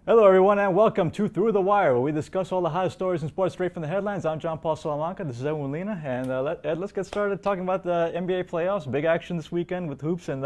Hello, everyone, and welcome to Through the Wire, where we discuss all the hottest stories in sports straight from the headlines. I'm John Paul Salamanca. This is Edwin Lena, and let's get started talking about the NBA playoffs. Big action this weekend with hoops, and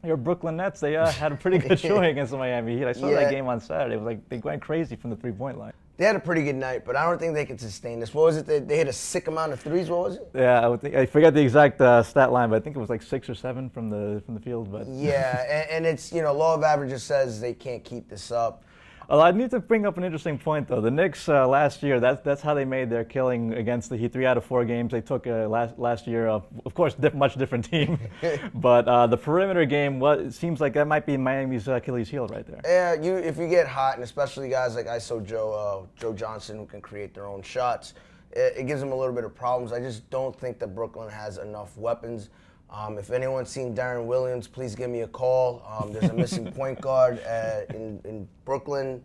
your Brooklyn Nets. They had a pretty good showing against the Miami Heat. I saw that game on Saturday. It was like they went crazy from the three-point line. They had a pretty good night, but I don't think they can sustain this. What was it? They hit a sick amount of threes. What was it? Yeah, I forget the exact stat line, but I think it was like 6 or 7 from the field. But yeah, and it's law of averages says they can't keep this up. I need to bring up an interesting point, though. The Knicks last year, that's how they made their killing against the Heat. 3 out of 4 games they took last year. Of course, much different team. But the perimeter game, it seems like that might be Miami's Achilles heel right there. Yeah, if you get hot, and especially guys like ISO Joe Johnson, who can create their own shots, it gives them a little bit of problems. I just don't think that Brooklyn has enough weapons. If anyone's seen Darren Williams, please give me a call. There's a missing point guard in Brooklyn.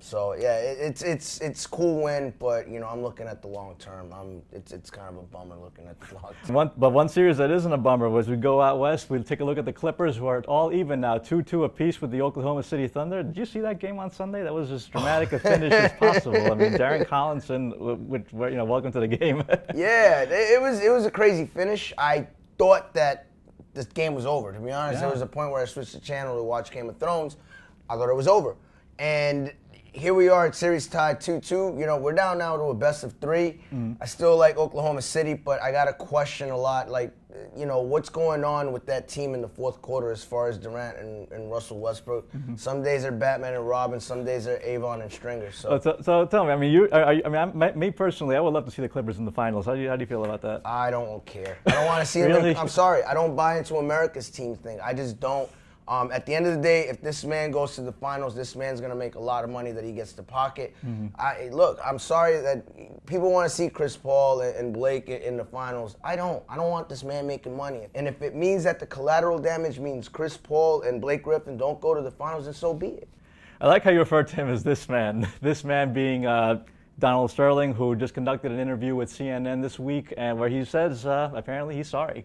So yeah, it's cool win, but I'm looking at the long term. It's kind of a bummer looking at the long term. But one series that isn't a bummer was we go out west. We take a look at the Clippers, who are all even now, 2-2 apiece with the Oklahoma City Thunder. Did you see that game on Sunday? That was as dramatic a finish as possible. I mean, Darren Collinson, welcome to the game. Yeah, it was a crazy finish. I thought that this game was over. To be honest, There was a point where I switched the channel to watch Game of Thrones. I thought it was over, and here we are at series tied 2-2. We're down now to a best of 3. I still like Oklahoma City, but I got to question a lot, what's going on with that team in the fourth quarter as far as Durant and Russell Westbrook. Some days they're Batman and Robin, some days they're Avon and Stringer. So tell me, I mean, me personally, I would love to see the Clippers in the finals. How do you feel about that? I don't care. I don't want to see Really? them. I'm sorry. I don't buy into America's team thing. I just don't. At the end of the day, if this man goes to the finals, this man's going to make a lot of money that he gets to pocket. Look, I'm sorry that people want to see Chris Paul and Blake in the finals. I don't want this man making money. And if it means that the collateral damage means Chris Paul and Blake Griffin don't go to the finals, then so be it. I like how you refer to him as this man. This man being Donald Sterling, who just conducted an interview with CNN this week, and where he says apparently he's sorry.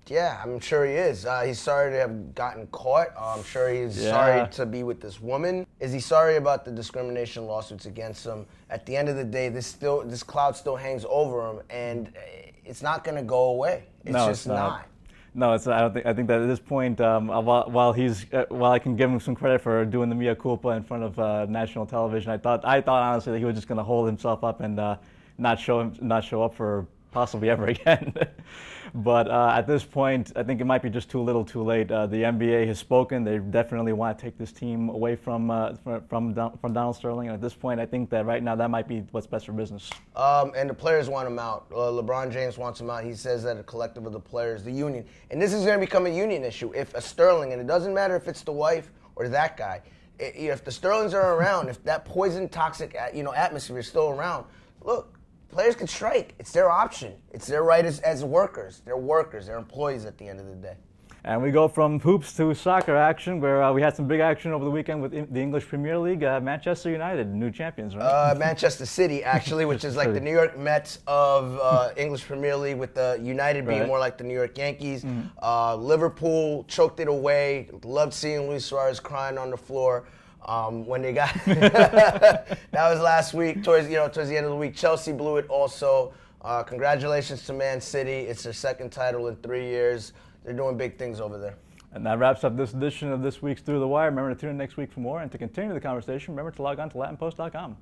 Yeah, I'm sure he is. He's sorry to have gotten caught. I'm sure he's sorry to be with this woman. Is he sorry about the discrimination lawsuits against him? At the end of the day, this cloud still hangs over him, and it's not going to go away. It's not. No, it's. I think that at this point, while I can give him some credit for doing the mea culpa in front of national television, I thought honestly that he was just going to hold himself up and not show up for possibly ever again. But at this point, I think it might be just too little too late. The NBA has spoken. They definitely want to take this team away from Donald Sterling. And at this point, I think that right now that might be what's best for business. And the players want him out. LeBron James wants him out. He says that a collective of the players, the union. And this is going to become a union issue. If a Sterling, and it doesn't matter if it's the wife or that guy, if the Sterlings are around, if that poison, toxic atmosphere is still around, look, players can strike. It's their option. It's their right as workers. They're workers. They're employees at the end of the day. And we go from hoops to soccer action, where we had some big action over the weekend with the English Premier League. Manchester United, new champions, right? Manchester City, actually, which is like the New York Mets of English Premier League, with the United being more like the New York Yankees. Liverpool choked it away. Loved seeing Luis Suarez crying on the floor. When they got that was last week towards the end of the week. Chelsea blew it also. Congratulations to Man City. It's their second title in 3 years. They're doing big things over there. And that wraps up this edition of this week's Through the Wire. Remember to tune in next week for more, and to continue the conversation, remember to log on to LatinPost.com.